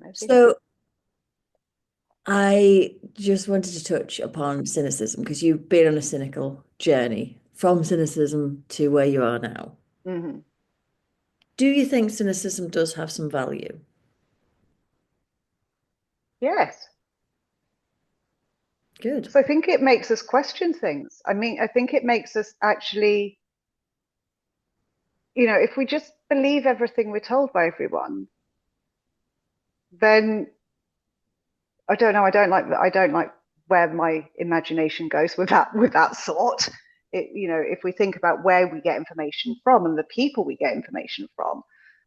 Maybe. So I just wanted to touch upon cynicism because you've been on a cynical journey from cynicism to where you are now. Hmm. Do you think cynicism does have some value? Yes. Good. So I think it makes us question things. I mean, I think it makes us actually, if we just believe everything we're told by everyone, then I don't know. I don't like where my imagination goes with that thought. If we think about where we get information from and the people we get information from,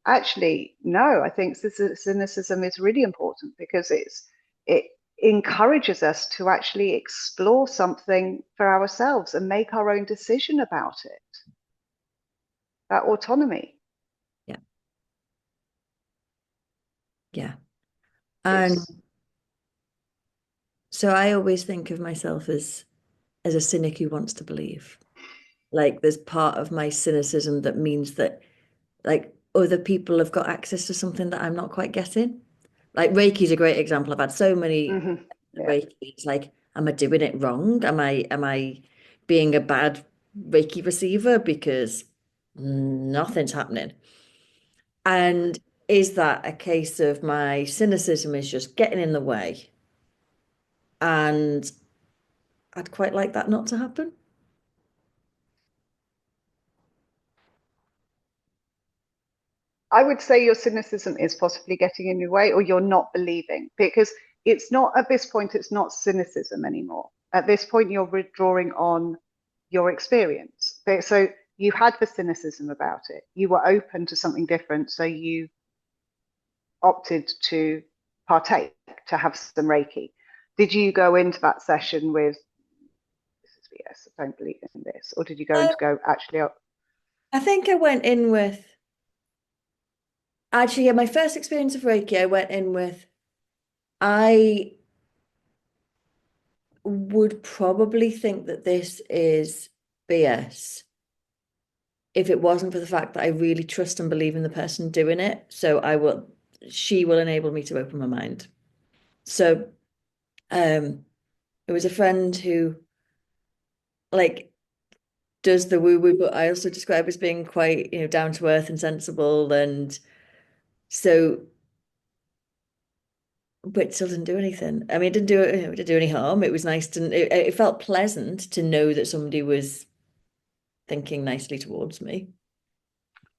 actually, no, I think cynicism is really important because it encourages us to actually explore something for ourselves and make our own decision about it. That autonomy. Yeah. Yeah. And It's so I always think of myself as a cynic who wants to believe. Like there's part of my cynicism that means that like other people have got access to something that I'm not quite getting. Like Reiki's a great example. I've had so many mhm, yeah. Reiki. It's like, am I doing it wrong? Am I being a bad Reiki receiver because nothing's happening? And is that a case of my cynicism is just getting in the way? And I'd quite like that not to happen. I would say your cynicism is possibly getting in your way, or you're not believing, because it's not at this point, it's not cynicism anymore. At this point, you're withdrawing on your experience. So you had the cynicism about it. You were open to something different. So you opted to partake, to have some Reiki. Did you go into that session with, this is BS, I don't believe in this? Or did you go in Um, to go, actually, oh, I think I went in with actually, yeah, my first experience of Reiki, I went in with I would probably think that this is BS if it wasn't for the fact that I really trust and believe in the person doing it. So she will enable me to open my mind. So it was a friend who like does the woo-woo, but I also describe as being quite, down to earth and sensible. And so, but it still didn't do anything. I mean, it didn't do any harm. It was nice to, it felt pleasant to know that somebody was thinking nicely towards me.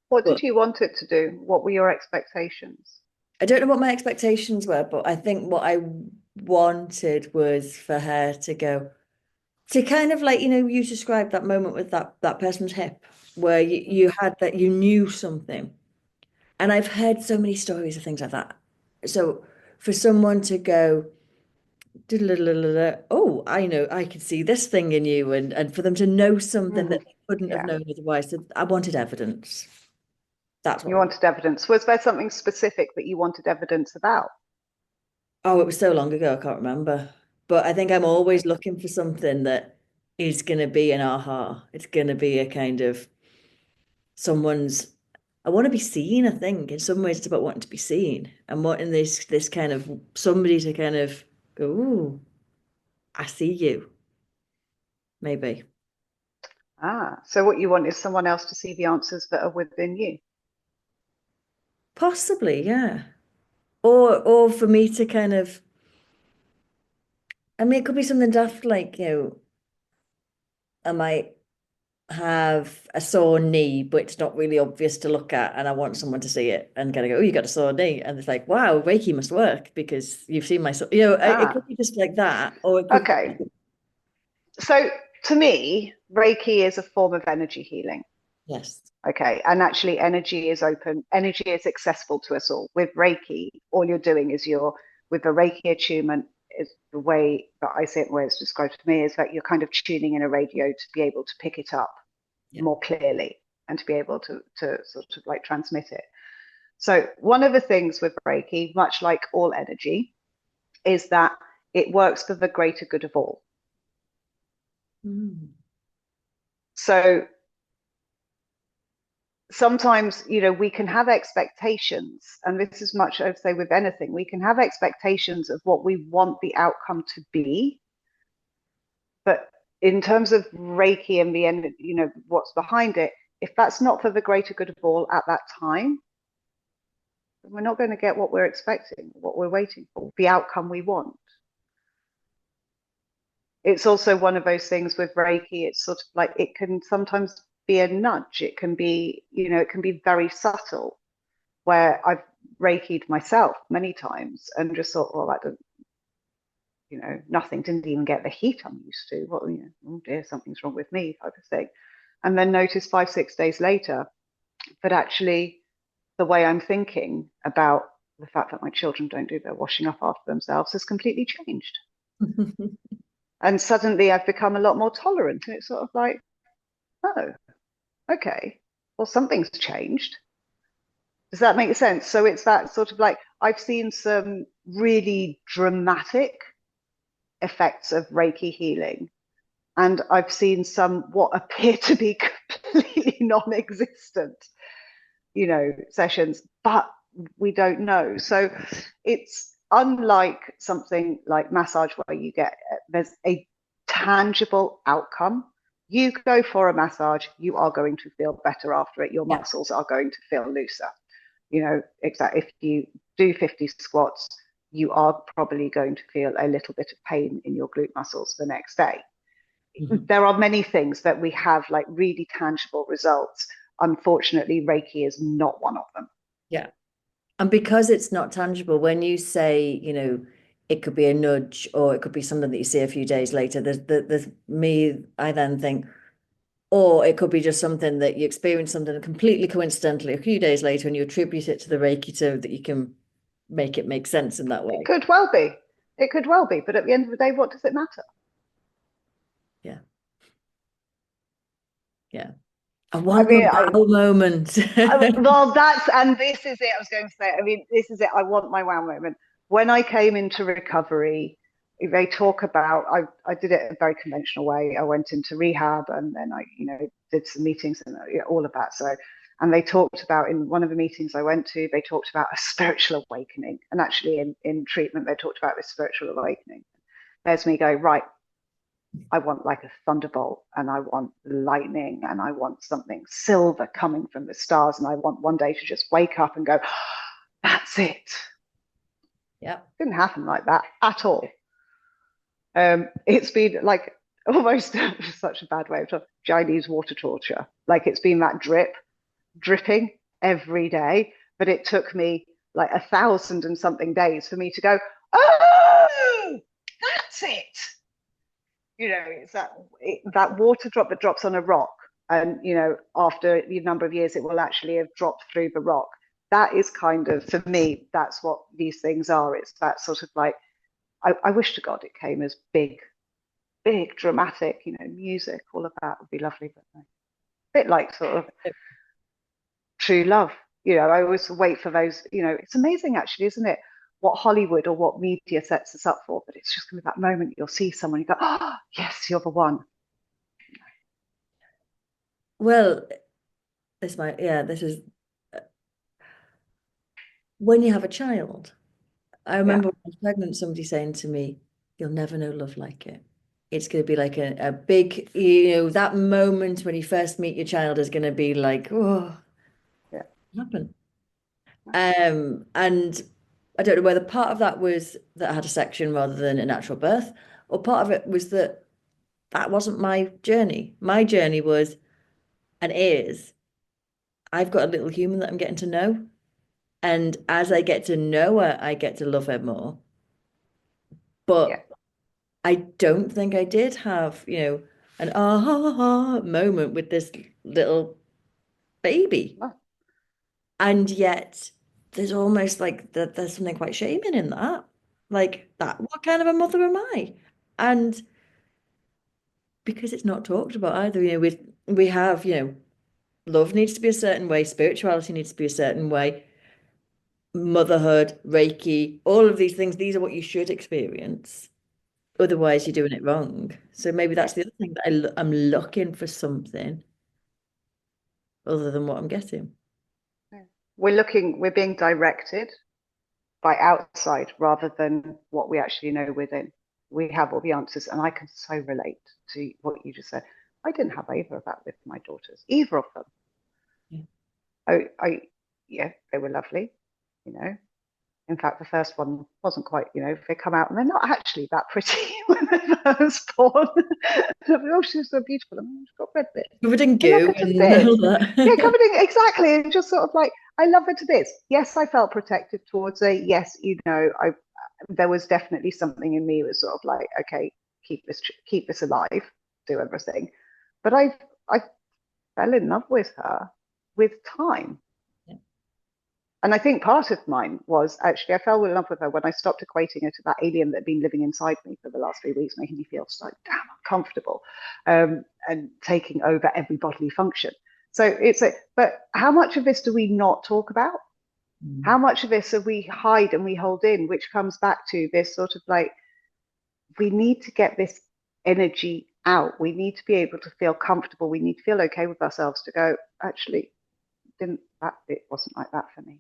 what But did you want it to do? What were your expectations? I don't know what my expectations were, but I think what I wanted was for her to go to kind of like, you described that moment with that person's hip where you had that you knew something. And I've heard so many stories of things like that. So for someone to go, oh, I know, I can see this thing in you, and for them to know something Hmm. that they couldn't have Yeah. known otherwise. So I wanted evidence. That's what You I want. wanted evidence. Was there something specific that you wanted evidence about? Oh, it was so long ago, I can't remember. But I think I'm always looking for something that is going to be an aha. It's going to be a kind of someone's. I want to be seen, I think. In some ways, it's about wanting to be seen and wanting this kind of somebody to kind of go, ooh, I see you, maybe. Ah, so what you want is someone else to see the answers that are within you. Possibly, yeah. Or for me to kind of, I mean, it could be something daft like, I might have a sore knee, but it's not really obvious to look at, and I want someone to see it and kind of go, "Oh, you got a sore knee," and it's like, "Wow, Reiki must work because you've seen my sore." It could Ah, be just like that, or it could okay. be So to me, Reiki is a form of energy healing. yes, Okay. And actually, energy is open, energy is accessible to us all. With Reiki, all you're doing is with the Reiki attunement, is the way that I see it, the way it's described to me, is that you're kind of tuning in a radio to be able to pick it up yeah, more clearly and to be able to sort of like transmit it. So, one of the things with Reiki, much like all energy, is that it works for the greater good of all. mm, So, sometimes, we can have expectations, and this is much, I'd say, with anything, we can have expectations of what we want the outcome to be. But in terms of Reiki and the end, what's behind it, if that's not for the greater good of all at that time, then we're not going to get what we're expecting, what we're waiting for, the outcome we want. It's also one of those things with Reiki, it's sort of like it can sometimes be a nudge. It can be, it can be very subtle, where I've Reiki'd myself many times and just thought, well, that doesn't, nothing, didn't even get the heat I'm used to. Well, oh dear, something's wrong with me, type of thing. And then notice 5-6 days later that actually the way I'm thinking about the fact that my children don't do their washing up after themselves has completely changed. And suddenly I've become a lot more tolerant. And it's sort of like, oh, okay, well, something's changed. Does that make sense? So it's that sort of like, I've seen some really dramatic effects of Reiki healing. And I've seen some what appear to be completely non-existent, sessions, but we don't know. So it's unlike something like massage where there's a tangible outcome. You go for a massage, you are going to feel better after it. Your muscles are going to feel looser. Exactly. If you do 50 squats, you are probably going to feel a little bit of pain in your glute muscles the next day. Mm-hmm. There are many things that we have like really tangible results. Unfortunately, Reiki is not one of them. Yeah. And because it's not tangible, when you say, it could be a nudge or it could be something that you see a few days later, I then think, or it could be just something that you experience something completely coincidentally a few days later and you attribute it to the Reiki so that you can make it make sense in that way. It could well be. It could well be. But at the end of the day, what does it matter? Yeah. Yeah. I want my wow moment. Well, this is it. I was going to say, this is it. I want my wow moment. When I came into recovery, they talk about, I did it a very conventional way. I went into rehab and then I, did some meetings and all of that. So, and they talked about, in one of the meetings I went to, they talked about a spiritual awakening. And actually in treatment, they talked about this spiritual awakening. There's me going, right, I want like a thunderbolt and I want lightning and I want something silver coming from the stars. And I want one day to just wake up and go, oh, that's it. Yeah. Didn't happen like that at all. It's been like almost such a bad way of talking, Chinese water torture. Like it's been that dripping every day, but it took me like 1,000 and something days for me to go, oh, that's it. It's that water drop that drops on a rock, and after a number of years, it will actually have dropped through the rock. That is kind of, for me, that's what these things are. It's that sort of like, I wish to God it came as big, dramatic, music. All of that would be lovely, but a bit like sort of true love. I always wait for those. It's amazing, actually, isn't it? What Hollywood or what media sets us up for, but it's just going to be that moment you'll see someone, you go, oh, yes, you're the one. Well, this is when you have a child. I remember when I was pregnant, somebody saying to me, you'll never know love like it. It's going to be like a big, that moment when you first meet your child is going to be like, oh, what happened? And I don't know whether part of that was that I had a section rather than a natural birth, or part of it was that wasn't my journey. My journey was and is I've got a little human that I'm getting to know. And as I get to know her, I get to love her more. But I don't think I did have, an aha moment with this little baby. Oh. And yet there's almost like there's something quite shaming in that. Like that, what kind of a mother am I? And because it's not talked about either, we have, love needs to be a certain way, spirituality needs to be a certain way, motherhood, Reiki, all of these things, these are what you should experience. Otherwise, you're doing it wrong. So maybe that's the other thing that I'm looking for something other than what I'm getting. We're being directed by outside rather than what we actually know within. We have all the answers, and I can so relate to what you just said. I didn't have either of that with my daughters, either of them. Yeah. Yeah, they were lovely, you know. In fact, the first one wasn't quite, they come out and they're not actually that pretty when they're first born. Oh, she's so beautiful. She's got red bits. Covered in I love goo her to and all bits. Yeah, that. covered in, exactly. And just sort of like, I love her to bits. Yes, I felt protective towards her. Yes, there was definitely something in me that was sort of like, okay, keep this alive, do everything. But I fell in love with her with time. Yeah. And I think part of mine was actually I fell in love with her when I stopped equating her to that alien that had been living inside me for the last 3 weeks, making me feel so damn uncomfortable, and taking over every bodily function. So but how much of this do we not talk about? How much of this we hide and we hold in, which comes back to this sort of like, we need to get this energy out. We need to be able to feel comfortable. We need to feel okay with ourselves to go, actually, it wasn't like that for me.